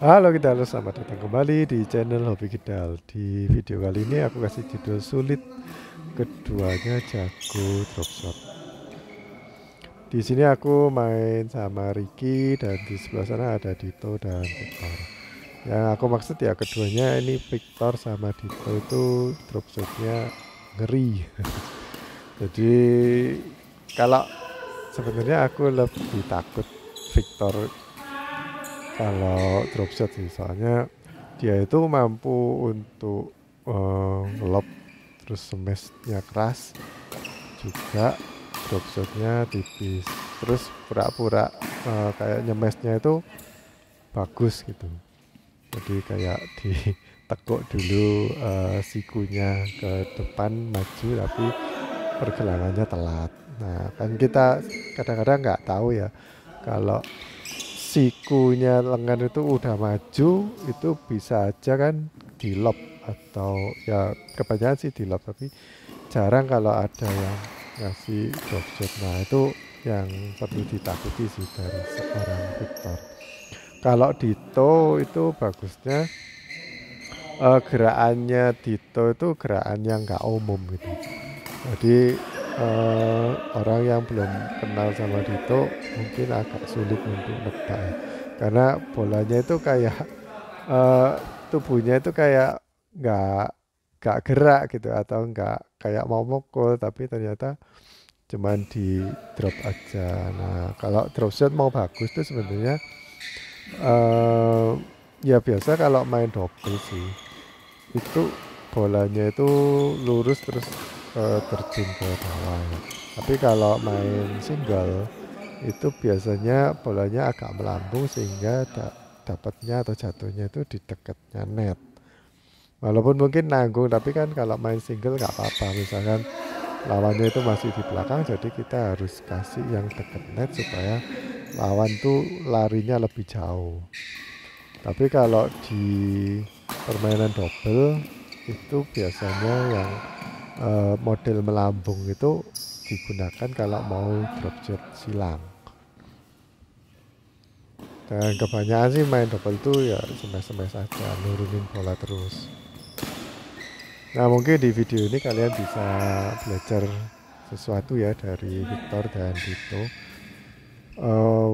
Halo Kidal, selamat datang kembali di channel Hobi Kidal. Di video kali ini aku kasih judul sulit, keduanya jago dropshot. Di sini aku main sama Ricky dan di sebelah sana ada Dito dan Victor. Yang aku maksud ya keduanya ini Victor sama Dito itu dropshotnya ngeri. Jadi kalau sebenarnya aku lebih takut Victor kalau dropshot sih, soalnya dia itu mampu untuk ngelop terus smashnya keras, juga dropshotnya tipis, terus pura-pura kayak nyemesnya itu bagus gitu. Jadi kayak ditekuk dulu sikunya ke depan maju tapi pergelangannya telat. Nah kan kita kadang-kadang nggak tahu ya, kalau sikunya lengan itu udah maju itu bisa aja kan di lob, atau ya kebanyakan sih di lob, tapi jarang kalau ada yang ngasih dropshot. Nah itu yang perlu ditakuti sih dari seorang Victor. Kalau Dito itu bagusnya gerakannya Dito itu gerakan yang nggak umum gitu. Jadi orang yang belum kenal sama Dito mungkin agak sulit untuk nebak ya. Karena bolanya itu kayak eh, tubuhnya itu kayak nggak nggak gerak gitu, atau nggak kayak mau mukul, tapi ternyata cuman di drop aja. Nah kalau drop shot mau bagus tuh sebenarnya eh, ya biasa kalau main double sih, itu bolanya itu lurus terus terjun ke bawah ya. Tapi kalau main single itu biasanya bolanya agak melambung sehingga dapatnya atau jatuhnya itu di dekatnya net. Walaupun mungkin nanggung, tapi kan kalau main single nggak apa-apa. Misalkan lawannya itu masih di belakang, jadi kita harus kasih yang dekat net supaya lawan tuh larinya lebih jauh. Tapi kalau di permainan double itu biasanya yang model melambung itu digunakan kalau mau drop shot silang. Dan kebanyakan sih main double itu ya smash-smash aja, nurunin bola terus. Nah mungkin di video ini kalian bisa belajar sesuatu ya dari Victor dan Dito.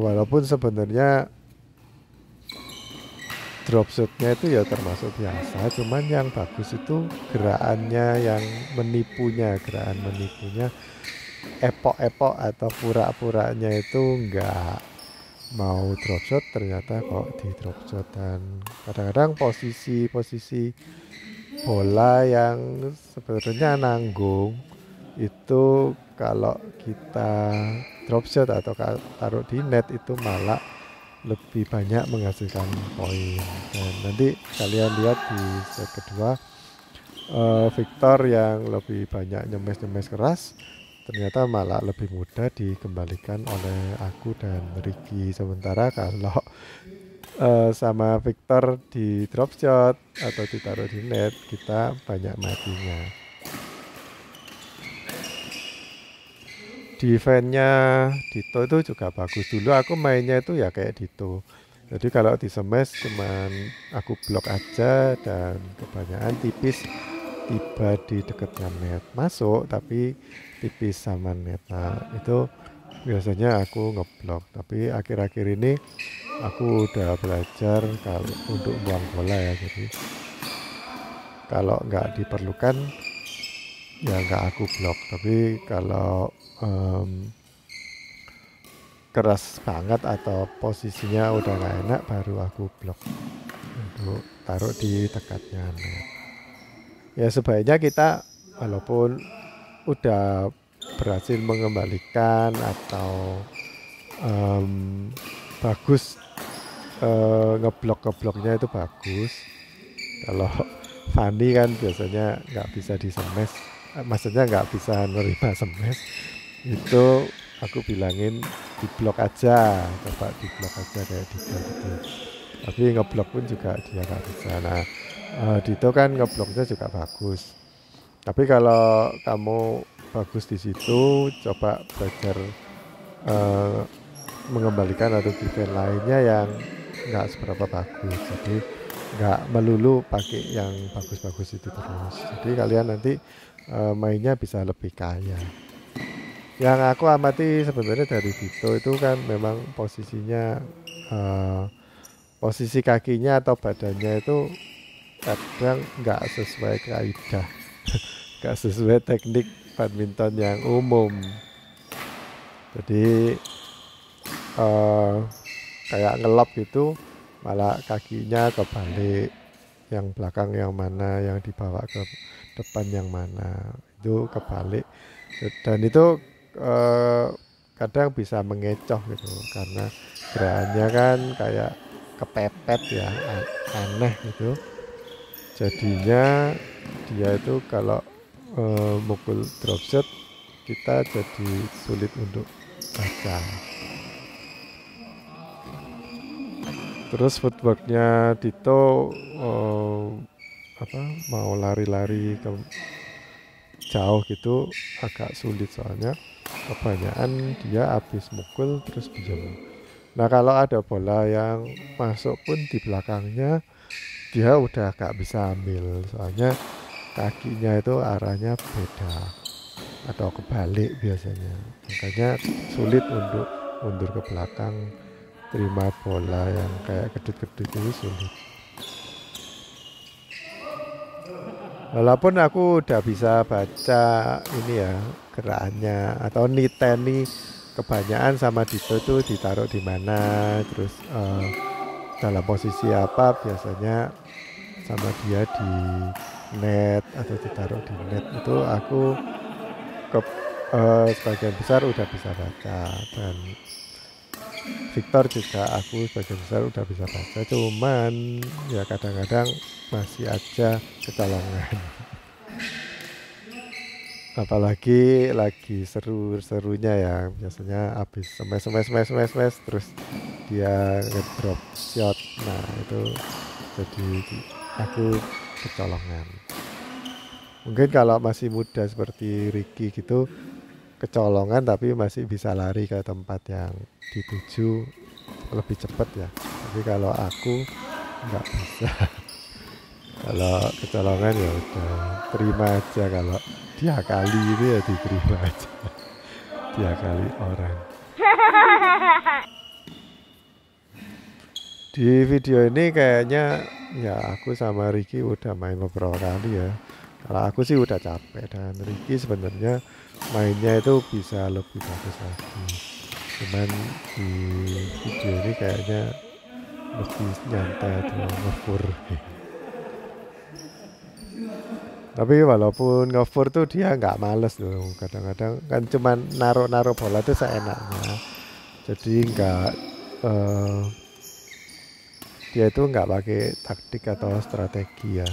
Walaupun sebenarnya dropshotnya itu ya termasuk biasa, cuman yang bagus itu gerakannya, yang gerakan menipunya epok-epok atau pura-puranya itu nggak mau dropshot ternyata kok di dropshot. Dan kadang-kadang posisi bola yang sebenarnya nanggung itu kalau kita dropshot atau taruh di net itu malah lebih banyak menghasilkan poin. Dan nanti kalian lihat di set kedua, Victor yang lebih banyak nyemes keras ternyata malah lebih mudah dikembalikan oleh aku dan Ricky. Sementara kalau sama Victor di drop shot atau ditaruh di net, kita banyak matinya. Defense-nya Dito itu juga bagus. Dulu aku mainnya itu ya kayak Dito. Jadi kalau di smash cuman aku blok aja dan kebanyakan tipis, tiba di dekatnya net, masuk tapi tipis sama net. Nah itu biasanya aku ngeblok. Tapi akhir-akhir ini aku udah belajar kalau untuk buang bola ya. Jadi kalau nggak diperlukan ya nggak aku blok. Tapi kalau keras banget atau posisinya udah nggak enak, baru aku blok untuk taruh di dekatnya net. Ya sebaiknya kita walaupun udah berhasil mengembalikan atau bagus, ngebloknya itu bagus. Kalau Fanny kan biasanya nggak bisa di smash, maksudnya nggak bisa nerima smash, itu aku bilangin diblok aja, coba diblok aja kayak Dito gitu. Tapi ngeblok pun juga dia nggak bisa. Nah Dito kan ngebloknya juga bagus. Tapi kalau kamu bagus di situ, coba belajar mengembalikan atau defense lainnya yang nggak seberapa bagus. Jadi nggak melulu pakai yang bagus-bagus itu terus. Jadi kalian nanti mainnya bisa lebih kaya. Yang aku amati sebenarnya dari Vito itu kan memang posisinya posisi kakinya atau badannya itu kadang nggak sesuai kaidah, nggak sesuai teknik badminton yang umum. Jadi kayak ngelop gitu, malah kakinya kebalik, yang belakang yang mana, yang dibawa ke depan yang mana, itu kebalik. Dan itu kadang bisa mengecoh gitu, karena gerakannya kan kayak kepepet ya, aneh gitu. Jadinya dia itu kalau mukul drop shot kita jadi sulit untuk baca. Terus footworknya Dito mau lari-lari ke jauh gitu agak sulit, soalnya kebanyakan dia habis mukul terus diem. Nah kalau ada bola yang masuk pun di belakangnya dia udah gak bisa ambil, soalnya kakinya itu arahnya beda atau kebalik biasanya, makanya sulit untuk mundur ke belakang terima bola yang kayak kedut-kedut itu sulit. Walaupun aku udah bisa baca ini ya gerakannya atau niteni kebanyakan sama Dito itu ditaruh di mana, terus dalam posisi apa biasanya sama dia di net atau ditaruh di net, itu aku sebagian besar udah bisa baca, dan Victor juga aku sebagian besar udah bisa baca, cuman ya kadang-kadang masih aja kecolongan. Apalagi lagi seru-serunya ya, biasanya habis smash terus dia ngedrop shot, nah itu jadi aku kecolongan. Mungkin kalau masih muda seperti Ricky gitu kecolongan tapi masih bisa lari ke tempat yang dituju lebih cepat ya, tapi kalau aku nggak bisa. Kalau kecolongan ya udah terima aja, kalau dia kali ini ya diterima aja, dia kali orang. Di video ini kayaknya ya aku sama Ricky udah main beberapa kali ya. Kalau aku sih udah capek, dan Ricky sebenarnya mainnya itu bisa lebih bagus lagi. Cuman di video ini kayaknya lebih nyantai atau ngefur. Tapi walaupun ngefur tuh dia nggak males loh, kadang-kadang kan cuman naruh bola tuh seenaknya. Jadi nggak dia itu nggak pakai taktik atau strategi ya.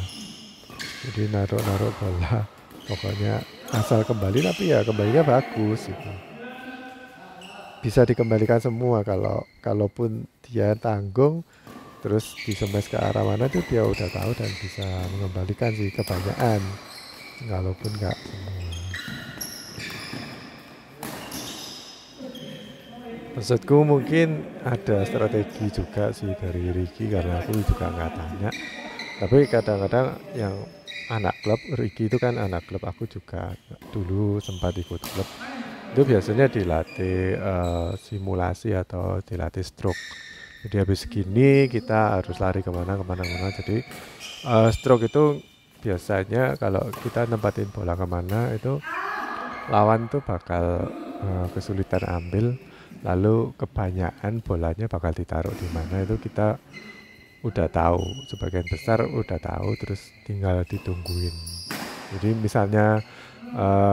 Jadi naruh bola pokoknya asal kembali, tapi ya kembalinya bagus gitu. Bisa dikembalikan semua, kalaupun dia tanggung terus disemes ke arah mana tuh dia udah tahu dan bisa mengembalikan sih kebanyakan, walaupun nggak semua. Maksudku mungkin ada strategi juga sih dari Ricky, karena aku juga nggak tanya. Tapi kadang-kadang yang anak klub, Ricky itu kan anak klub, aku juga dulu sempat ikut klub. Itu biasanya dilatih simulasi atau dilatih stroke. Jadi habis gini kita harus lari kemana. Jadi stroke itu biasanya kalau kita nempatin bola kemana itu lawan tuh bakal kesulitan ambil, lalu kebanyakan bolanya bakal ditaruh di mana itu kita udah tahu, sebagian besar udah tahu, terus tinggal ditungguin. Jadi misalnya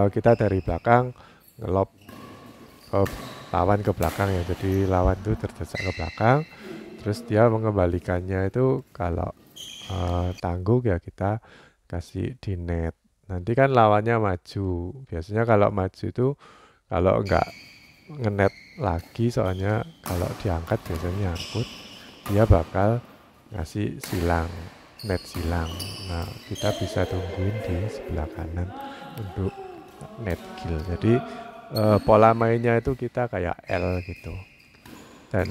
kita dari belakang ngelop ke lawan ke belakang ya, jadi lawan tuh terdesak ke belakang, terus dia mengembalikannya itu kalau tangguh ya kita kasih di net. Nanti kan lawannya maju, biasanya kalau maju itu kalau enggak ngenet lagi, soalnya kalau diangkat biasanya nyangkut, dia bakal ngasih silang, net silang. Nah kita bisa tungguin di sebelah kanan untuk net kill. Jadi pola mainnya itu kita kayak L gitu. dan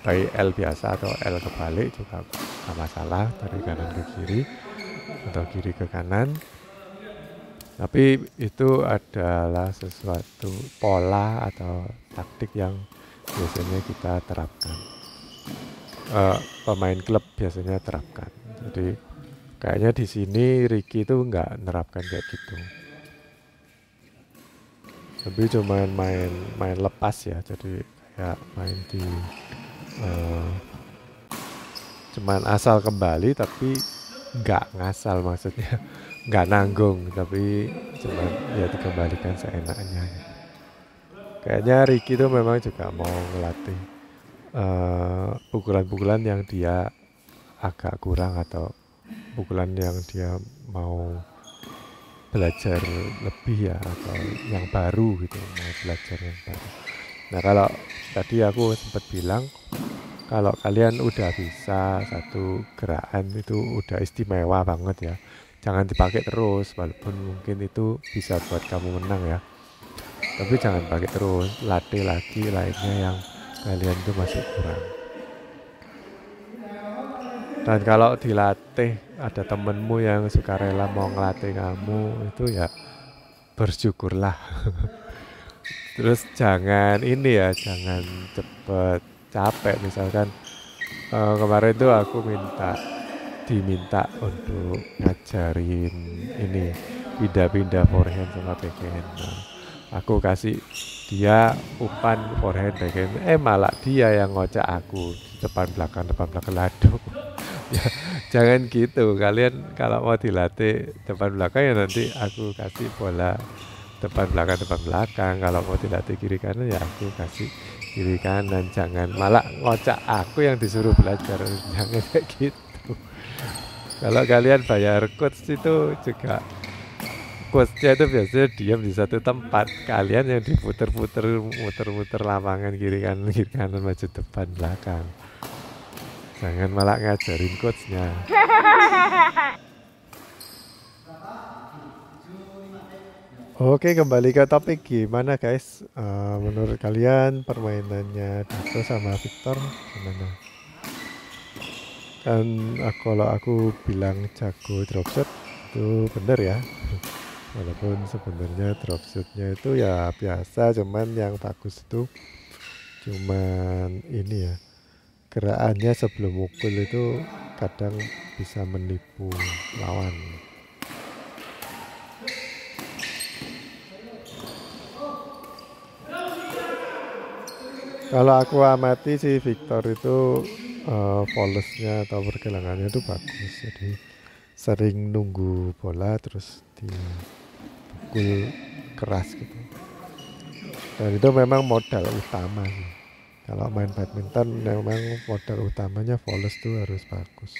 baik L biasa atau L kebalik juga nggak masalah, dari kanan ke kiri atau kiri ke kanan. Tapi itu adalah sesuatu pola atau taktik yang biasanya kita terapkan, pemain klub biasanya terapkan. Jadi kayaknya di sini Ricky itu nggak nerapkan kayak gitu, tapi cuman main lepas ya. Jadi kayak main di cuman asal kembali tapi nggak ngasal, maksudnya nggak nanggung, tapi cuman ya dikembalikan seenaknya. Kayaknya Ricky itu memang juga mau ngelatih pukulan-pukulan yang dia agak kurang, atau pukulan yang dia mau belajar lebih ya, atau yang baru gitu, mau belajar yang baru. Nah, kalau tadi aku sempat bilang, kalau kalian udah bisa satu gerakan itu udah istimewa banget ya. Jangan dipakai terus, walaupun mungkin itu bisa buat kamu menang ya. Tapi jangan pakai terus, latih lagi lainnya yang kalian tuh masih kurang. Dan kalau dilatih ada temenmu yang sukarela mau ngelatih kamu, itu ya bersyukurlah. Terus jangan ini ya, jangan cepet capek. Misalkan kemarin tuh aku diminta untuk ngajarin ini pindah-pindah forehand sama backhand. Nah, aku kasih dia umpan forehand backhand, malah dia yang ngocak aku depan belakang laduk. Ya, jangan gitu. Kalian kalau mau dilatih depan belakang ya nanti aku kasih bola depan belakang. Kalau mau dilatih kiri kanan ya aku kasih kiri kanan. Jangan malah ngocak aku yang disuruh belajar. Jangan kayak gitu. Kalau kalian bayar coach itu juga, coachnya itu biasanya diam di satu tempat, kalian yang muter-muter lapangan kiri kanan maju depan belakang. Jangan malah ngajarin coachnya. Oke, kembali ke topik, gimana guys? Menurut kalian permainannya Dito sama Victor gimana? Kan kalau aku bilang jago dropshot itu bener ya. Walaupun sebenarnya dropshotnya itu ya biasa, cuman yang bagus itu cuman ini ya, gerakannya sebelum mukul itu kadang bisa menipu lawan. Kalau aku amati sih Victor itu volley-nya atau pergelangannya itu bagus, jadi sering nunggu bola terus dipukul keras gitu. Dan itu memang modal utama sih. Kalau main badminton memang modal utamanya volley itu harus bagus.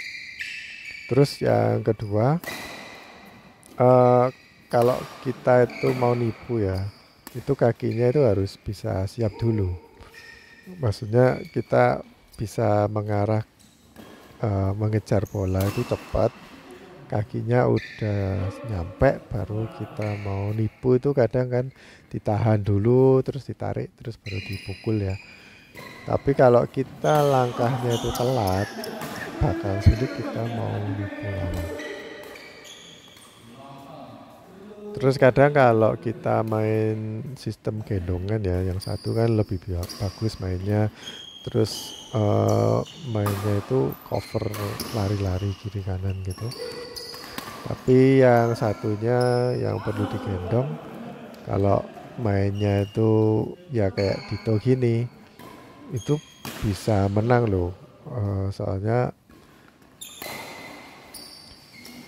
Terus yang kedua, kalau kita itu mau nipu ya, itu kakinya itu harus bisa siap dulu. Maksudnya kita bisa mengarah mengejar bola itu cepat, kakinya udah nyampe, baru kita mau nipu itu kadang kan ditahan dulu terus ditarik terus baru dipukul ya. Tapi kalau kita langkahnya itu telat, bakal sulit kita mau nipu lawan. Terus kadang kalau kita main sistem gendongan ya, yang satu kan lebih bagus mainnya, terus mainnya itu cover lari-lari kiri kanan gitu. Tapi yang satunya yang perlu digendong, kalau mainnya itu ya kayak Dito gini, itu bisa menang loh. Soalnya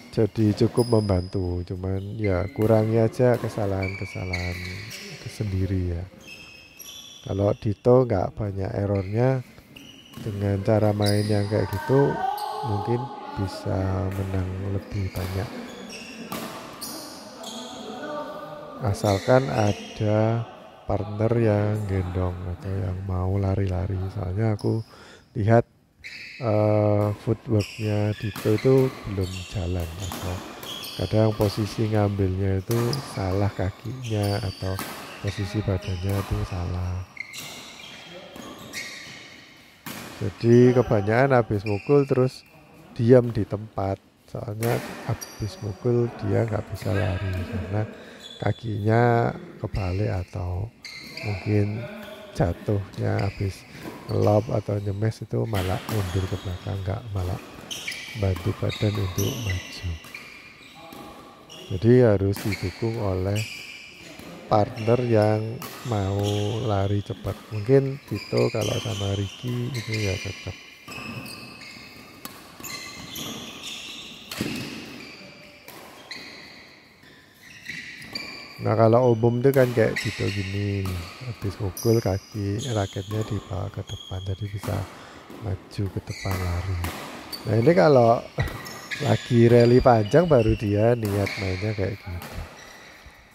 jadi cukup membantu, cuman ya kurangi aja kesalahan-kesalahan sendiri ya. Kalau Dito nggak banyak errornya, dengan cara main yang kayak gitu mungkin bisa menang lebih banyak, asalkan ada partner yang gendong atau yang mau lari-lari. Soalnya aku lihat footworknya Dito itu belum jalan, atau kadang posisi ngambilnya itu salah kakinya atau posisi badannya itu salah. Jadi kebanyakan habis mukul terus diam di tempat, soalnya habis mukul dia nggak bisa lari karena kakinya kebalik atau mungkin jatuhnya habis ngelop atau nyemes itu malah mundur ke belakang, nggak malah bantu badan untuk maju. Jadi harus didukung oleh partner yang mau lari cepat. Mungkin Tito kalau sama Ricky itu ya cocok. Nah kalau umum itu kan kayak Tito gini, habis mukul kaki raketnya dibawa ke depan, jadi bisa maju ke depan lari. Nah ini kalau lagi rally panjang baru dia niat mainnya kayak gitu.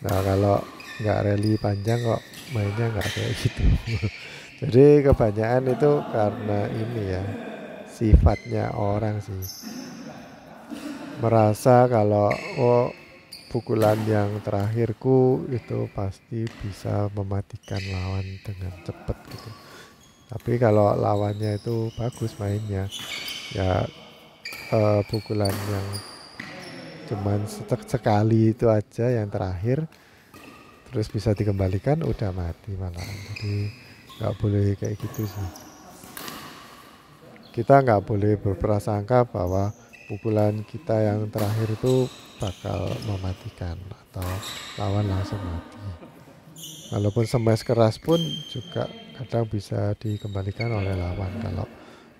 Nah kalau nggak rally panjang kok mainnya nggak kayak gitu. Jadi kebanyakan itu karena ini ya, sifatnya orang sih, merasa kalau oh pukulan yang terakhirku itu pasti bisa mematikan lawan dengan cepat gitu. Tapi kalau lawannya itu bagus mainnya, ya pukulan yang cuman sekali itu aja yang terakhir terus bisa dikembalikan udah mati malah. Jadi nggak boleh kayak gitu sih. Kita nggak boleh berprasangka bahwa pukulan kita yang terakhir itu bakal mematikan atau lawan langsung mati. Walaupun smash keras pun juga kadang bisa dikembalikan oleh lawan kalau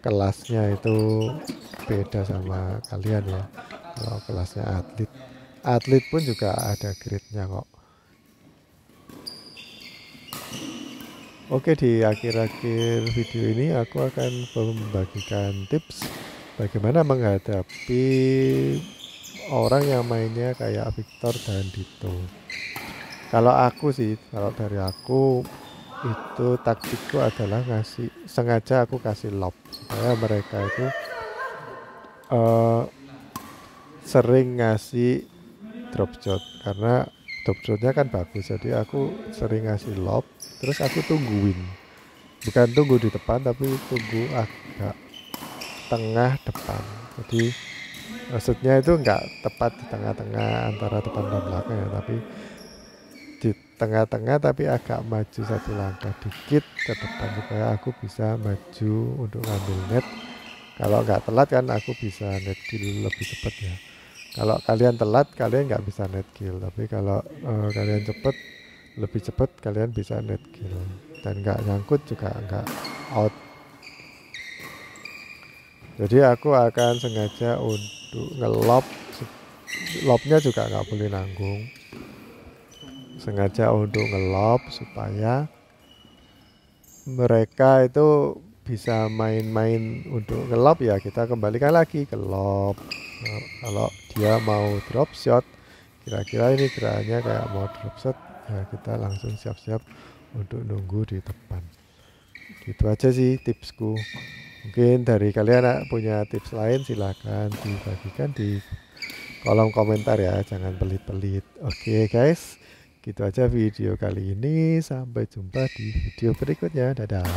kelasnya itu beda sama kalian ya. Kalau kelasnya atlet pun juga ada grade-nya kok. Oke, di akhir-akhir video ini aku akan membagikan tips bagaimana menghadapi orang yang mainnya kayak Victor dan Dito. Kalau aku sih, kalau dari aku itu taktikku adalah sengaja aku kasih lob supaya mereka itu sering ngasih drop shot, karena drop shotnya kan bagus, jadi aku sering ngasih lob terus aku tungguin, bukan tunggu di depan tapi tunggu agak tengah depan. Jadi maksudnya itu enggak tepat di tengah-tengah antara depan dan belakang ya, tapi di tengah-tengah tapi agak maju satu langkah dikit ke depan supaya aku bisa maju untuk ngambil net. Kalau nggak telat kan aku bisa net kill lebih cepat ya. Kalau kalian telat kalian nggak bisa net kill, tapi kalau kalian lebih cepat kalian bisa net kill dan nggak nyangkut juga nggak out. Jadi aku akan sengaja untuk ngelob, lobnya juga nggak boleh nanggung, sengaja untuk ngelob supaya mereka itu bisa main-main untuk ngelob ya kita kembalikan lagi ke lob. Nah, kalau dia mau drop shot, kira-kira ini gerakannya kayak mau drop shot ya, kita langsung siap-siap untuk nunggu di depan. Gitu aja sih tipsku. Mungkin dari kalian punya tips lain silahkan dibagikan di kolom komentar ya, jangan pelit-pelit. Oke guys, gitu aja video kali ini, sampai jumpa di video berikutnya, dadah.